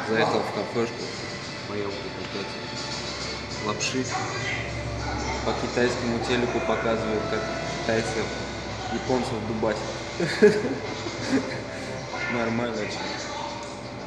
Заехал в кафешку, поел тут опять лапши. По китайскому телеку показывают, как китайцы японцев дубасят. Нормально очень.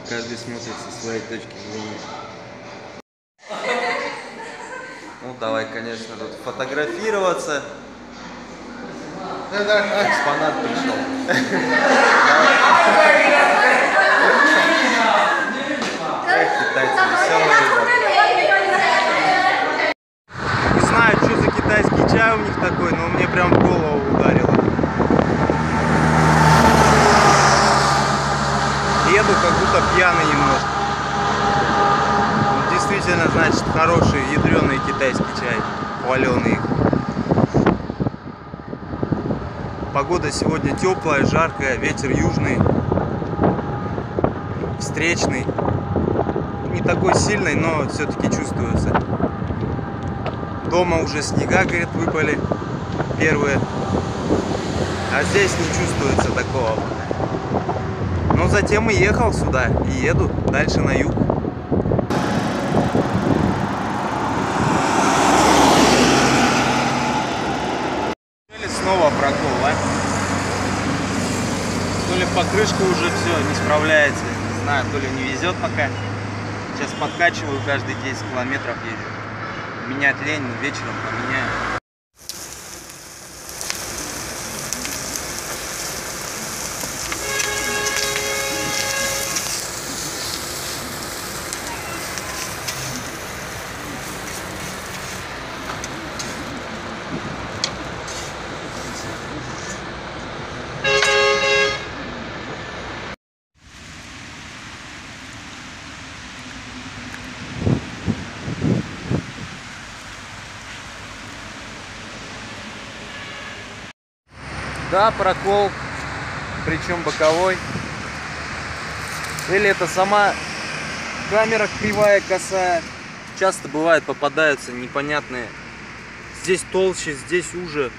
Каждый смотрит со своей точки зрения. Ну давай, конечно, тут фотографироваться. Экспонат пришел. Китайцы веселые, ребята. Не знаю, что за китайский чай у них такой, но мне прям в голову ударило. Еду как будто пьяный немножко. Действительно, значит, хороший, ядреный китайский чай. Хваленый. Погода сегодня теплая, жаркая, ветер южный, встречный. Не такой сильный, но все-таки чувствуется. Дома уже снега, говорит, выпали первые. А здесь не чувствуется такого. Но затем и ехал сюда, и еду дальше на юг. Снова прокол, а? То ли покрышка уже все не справляется, не знаю, то ли не везет пока. Сейчас подкачиваю, каждые 10 километров езжу. Менять лень, вечером поменяю. Да, прокол, причем боковой. Или это сама камера кривая, косая. Часто бывает, попадаются непонятные. Здесь толще, здесь уже.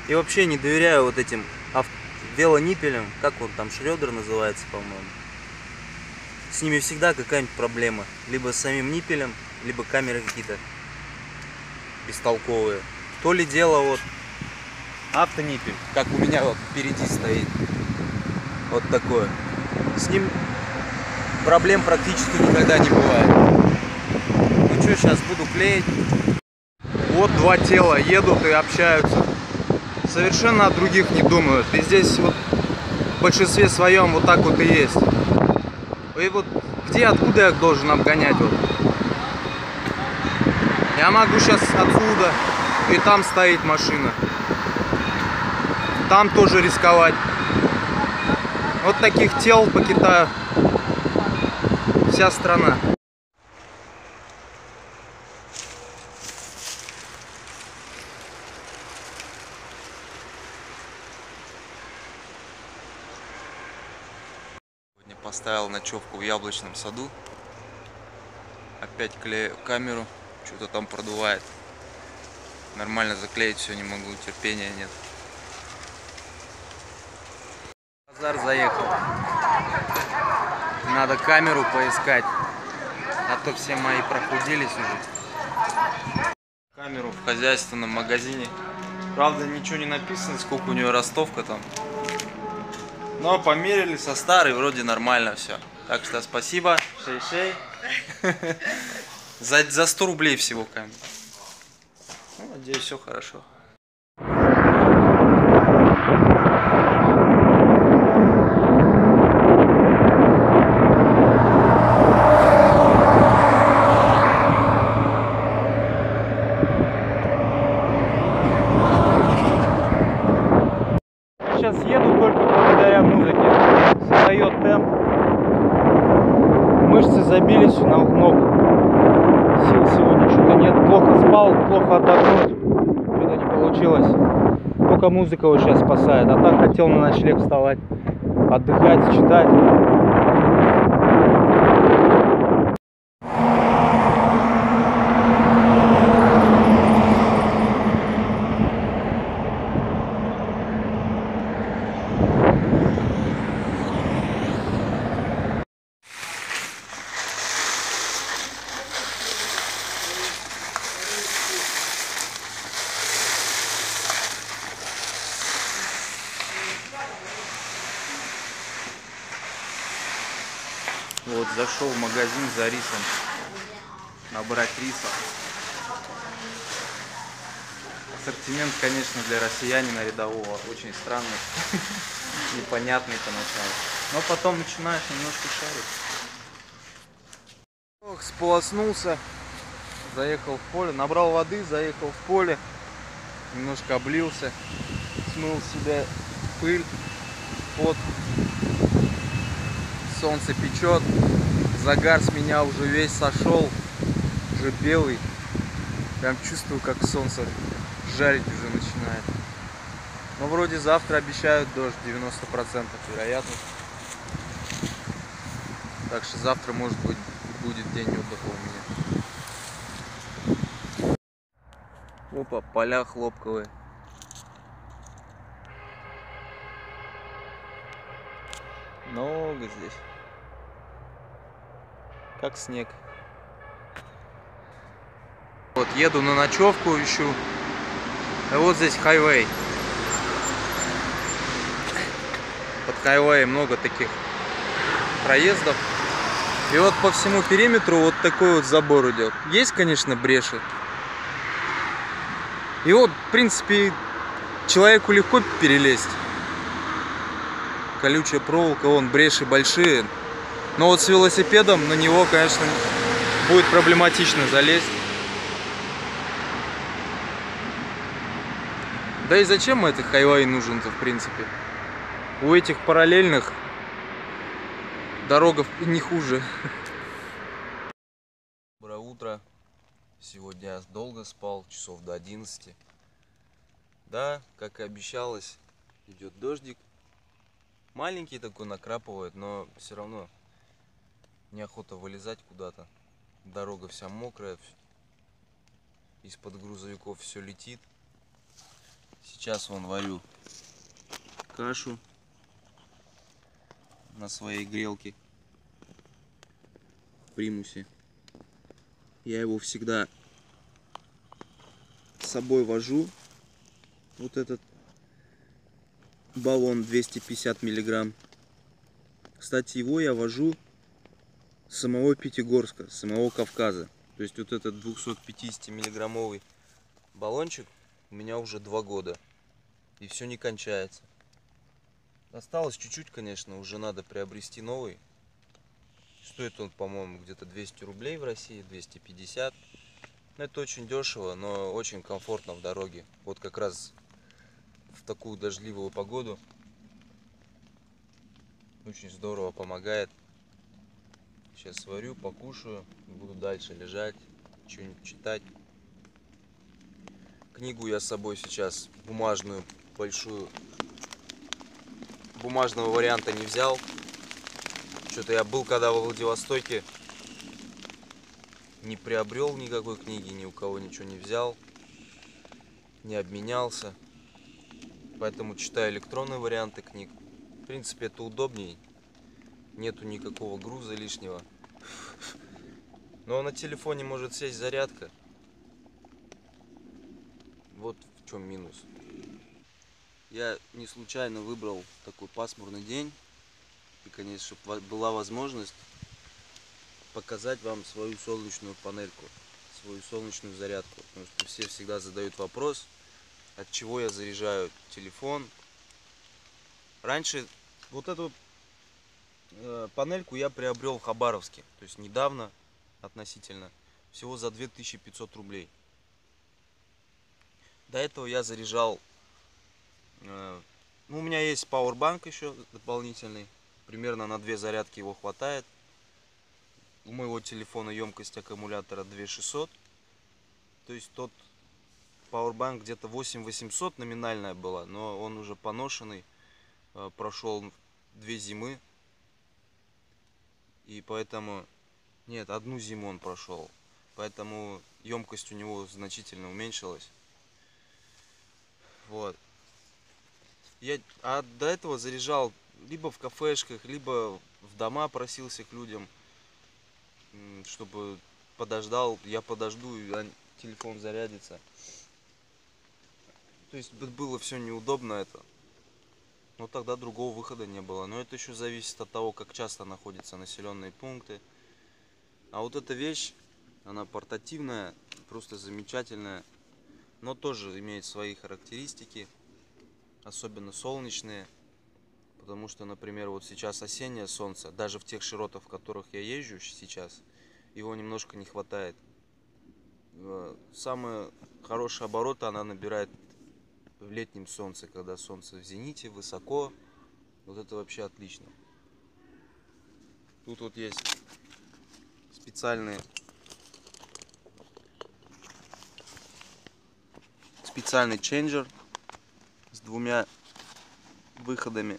И вообще не доверяю вот этим велониппелям. Как он там, Шредер называется, по-моему. С ними всегда какая-нибудь проблема. Либо с самим ниппелем, либо камеры какие-то бестолковые. То ли дело вот автониппель, как у меня вот впереди стоит. Вот такое. С ним проблем практически никогда не бывает. Ну что, сейчас буду клеить. Вот два тела едут и общаются. Совершенно о других не думают. И здесь вот в большинстве своем вот так вот и есть. И вот где, откуда я должен обгонять? Вот. Я могу сейчас отсюда, и там стоит машина. Там тоже рисковать. Вот таких тел по Китаю вся страна. Сегодня поставил ночевку в Яблочном саду. Опять клею камеру. Что-то там продувает. Нормально заклеить все не могу, терпения нет. Базар заехал. Надо камеру поискать, а то все мои прохудились уже. Камеру в хозяйственном магазине. Правда, ничего не написано, сколько у нее ростовка там. Но померили со старой, вроде нормально все. Так что спасибо, шей-шей. За 100 рублей всего камера. Ну, надеюсь, все хорошо. Сейчас еду только благодаря музыке. Задает темп. Мышцы забились на ног. Сил сегодня что-то нет. Плохо спал, плохо отдохнуть. Что-то не получилось. Только музыка вот сейчас спасает. А так хотел на ночлег вставать, отдыхать, читать. Зашел в магазин за рисом. Набрать риса. Ассортимент, конечно, для россиянина рядового очень странный. Непонятный поначалу. Но потом начинаешь немножко шарить. Ох, сполоснулся. Заехал в поле. Набрал воды, заехал в поле. Немножко облился. Смыл себе пыль. Пот. Солнце печет. Загар с меня уже весь сошел. Уже белый. Прям чувствую, как солнце жарить уже начинает. Но вроде завтра обещают дождь, 90% вероятность. Так что завтра, может быть, будет день отдыха у меня. Опа, поля хлопковые. Много здесь. Как снег. Вот, еду на ночевку, ищу. А вот здесь хайвей. Под хайвеем много таких проездов. И вот по всему периметру вот такой вот забор идет. Есть, конечно, бреши. И вот, в принципе, человеку легко перелезть. Колючая проволока, вон бреши большие. Но вот с велосипедом на него, конечно, будет проблематично залезть. Да и зачем этот хайвей нужен-то, в принципе? У этих параллельных дорога не хуже. Доброе утро. Сегодня я долго спал, часов до 11. Да, как и обещалось, идет дождик. Маленький такой накрапывает, но все равно неохота вылезать куда-то. Дорога вся мокрая. Из-под грузовиков все летит. Сейчас вон варю кашу на своей грелке в примусе. Я его всегда с собой вожу. Вот этот баллон 250 миллиграмм. Кстати, его я вожу с самого Пятигорска, с самого Кавказа. То есть вот этот 250 миллиграммовый баллончик у меня уже 2 года. И все не кончается. Осталось чуть-чуть, конечно, уже надо приобрести новый. Стоит он, по-моему, где-то 200 рублей в России, 250. Это очень дешево, но очень комфортно в дороге. Вот как раз в такую дождливую погоду очень здорово помогает. Сейчас сварю, покушаю, буду дальше лежать, что-нибудь читать. Книгу я с собой сейчас бумажную, большую, бумажного варианта не взял. Что-то я был когда во Владивостоке, не приобрел никакой книги, ни у кого ничего не взял, не обменялся. Поэтому читаю электронные варианты книг. В принципе, это удобней. Нету никакого груза лишнего. Но на телефоне может сесть зарядка. Вот в чем минус. Я не случайно выбрал такой пасмурный день. И, конечно, чтобы была возможность показать вам свою солнечную панельку, свою солнечную зарядку. Потому что все всегда задают вопрос, от чего я заряжаю телефон. Раньше вот эту панельку я приобрел в Хабаровске. То есть недавно относительно. Всего за 2500 рублей. До этого я заряжал... Ну, у меня есть пауэрбанк еще дополнительный. Примерно на 2 зарядки его хватает. У моего телефона емкость аккумулятора 2600. То есть тот пауэрбанк где-то 8800 номинальная была. Но он уже поношенный. Прошел 2 зимы. И поэтому... Нет, 1 зиму он прошел. Поэтому емкость у него значительно уменьшилась. Вот. А до этого заряжал либо в кафешках, либо в дома, просился к людям, чтобы подождал. Я подожду, и телефон зарядится. То есть было все неудобно это. Но тогда другого выхода не было. Но это еще зависит от того, как часто находятся населенные пункты. А вот эта вещь, она портативная, просто замечательная, но тоже имеет свои характеристики, особенно солнечные. Потому что, например, вот сейчас осеннее солнце, даже в тех широтах, в которых я езжу сейчас, его немножко не хватает. Самые хорошие обороты она набирает в летнем солнце, когда солнце в зените, высоко. Вот это вообще отлично. Тут вот есть специальный ченджер с двумя выходами.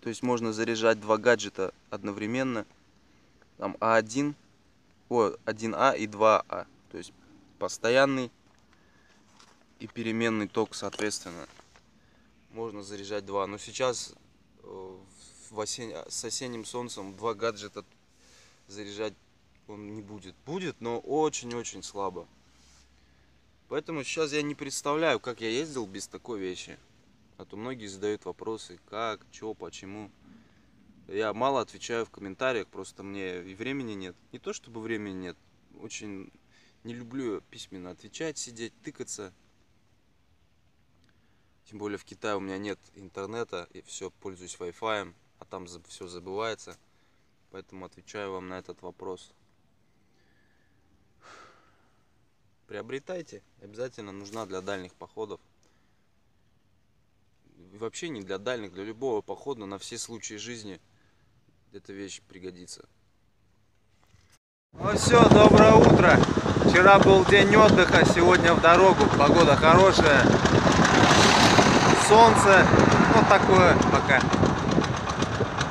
То есть можно заряжать два гаджета одновременно. Там А1, 1А и 2А. То есть постоянный и переменный ток, соответственно. Можно заряжать два. Но сейчас с осенним солнцем два гаджета заряжать он не будет. Будет, но очень-очень слабо. Поэтому сейчас я не представляю, как я ездил без такой вещи. А то многие задают вопросы, как, что, почему. Я мало отвечаю в комментариях, просто мне и времени нет. Не то чтобы времени нет, очень не люблю письменно отвечать, сидеть, тыкаться. Тем более в Китае у меня нет интернета, и все, пользуюсь Wi-Fi, а там все забывается. Поэтому отвечаю вам на этот вопрос. Приобретайте, обязательно нужна для дальних походов. И вообще не для дальних, для любого похода, на все случаи жизни эта вещь пригодится. Ну все, доброе утро. Вчера был день отдыха, сегодня в дорогу. Погода хорошая. Солнце, ну такое пока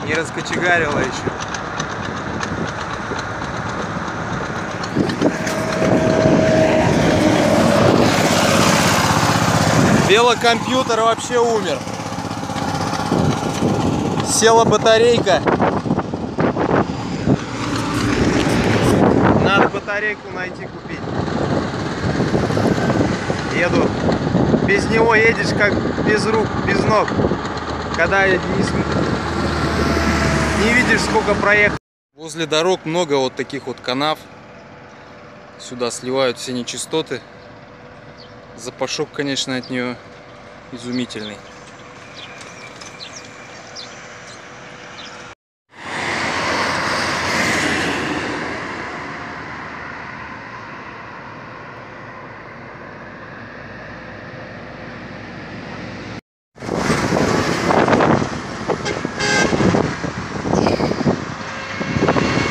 не раскочегарило еще. Велокомпьютер вообще умер. Села батарейка. Надо батарейку найти, купить. Еду. Без него едешь как без рук, без ног. Когда не видишь, сколько проехал. Возле дорог много вот таких вот канав. Сюда сливают все нечистоты. Запашок, конечно, от нее изумительный.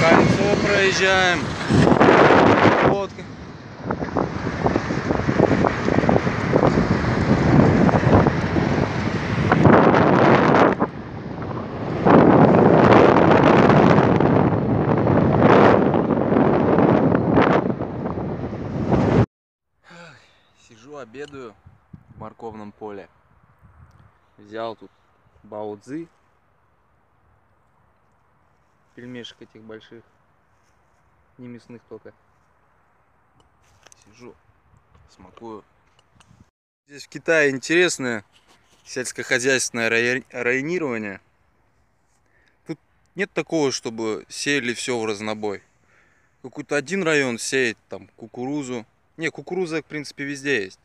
Кольцо проезжаем. Вот. Сижу, обедаю в морковном поле. Взял тут бао-цзы, пельмешек этих больших, не мясных только. Сижу, смакую. Здесь в Китае интересное сельскохозяйственное районирование. Тут нет такого, чтобы сеяли все в разнобой. Какой-то один район сеет там кукурузу. Не, кукуруза в принципе везде есть.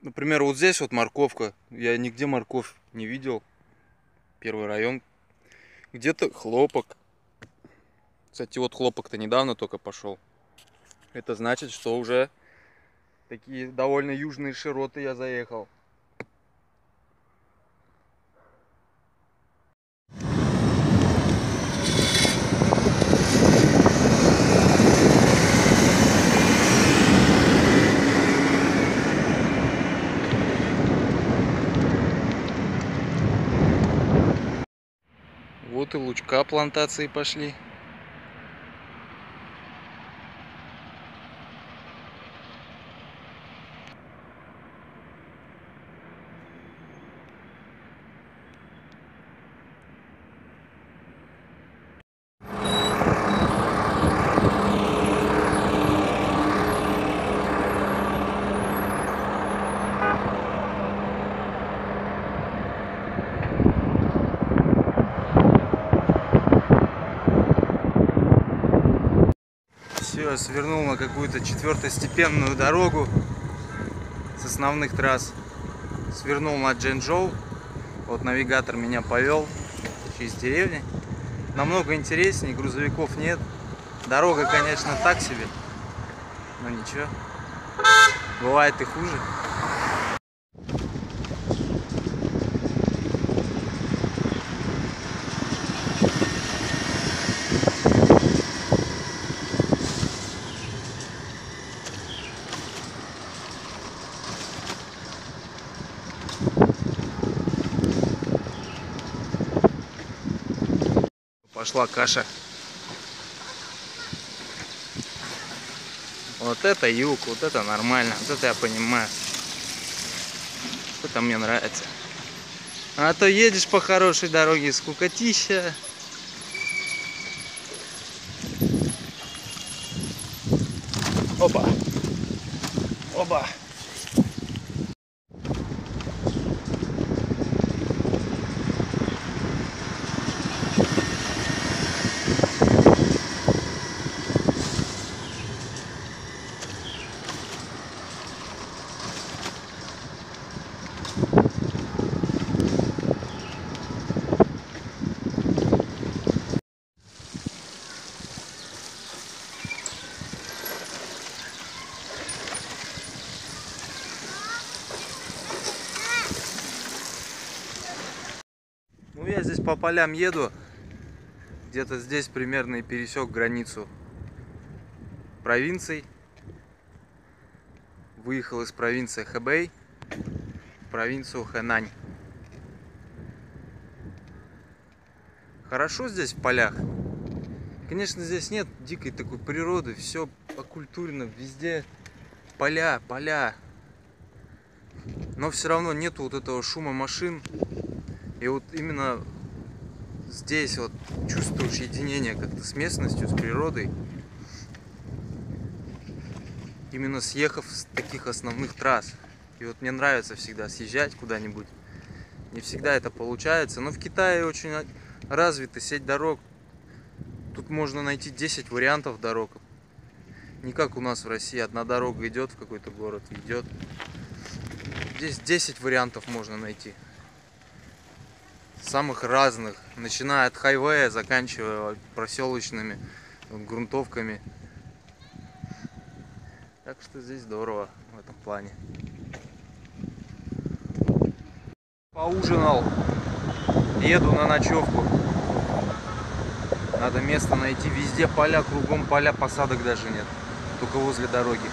Например, вот здесь вот морковка. Я нигде морковь не видел. Первый район. Где-то хлопок. Кстати, вот хлопок-то недавно только пошел. Это значит, что уже такие довольно южные широты я заехал. Вот и лучка плантации пошли. Все, я свернул на какую-то четвертостепенную дорогу с основных трасс. Свернул на Чжэнчжоу. Вот навигатор меня повел через деревни. Намного интереснее, грузовиков нет. Дорога, конечно, так себе, но ничего. Бывает и хуже. Пошла каша. Вот это юг, вот это нормально, вот это я понимаю. Это мне нравится. А то едешь по хорошей дороге, скукотища. Опа. Опа. Ну, я здесь по полям еду, где-то здесь примерно и пересек границу провинций. Выехал из провинции Хэбэй в провинцию Хэнань. Хорошо здесь в полях. Конечно, здесь нет дикой такой природы, все окультурено, везде поля, поля. Но все равно нету вот этого шума машин. И вот именно здесь вот чувствуешь единение как-то с местностью, с природой. Именно съехав с таких основных трасс. И вот мне нравится всегда съезжать куда-нибудь. Не всегда это получается. Но в Китае очень развита сеть дорог. Тут можно найти 10 вариантов дорог. Не как у нас в России. Одна дорога идет в какой-то город, идет. Здесь 10 вариантов можно найти. Самых разных, начиная от хайвея, заканчивая проселочными грунтовками. Так что здесь здорово в этом плане. Поужинал, еду на ночевку. Надо место найти, везде поля, кругом поля, посадок даже нет, только возле дороги.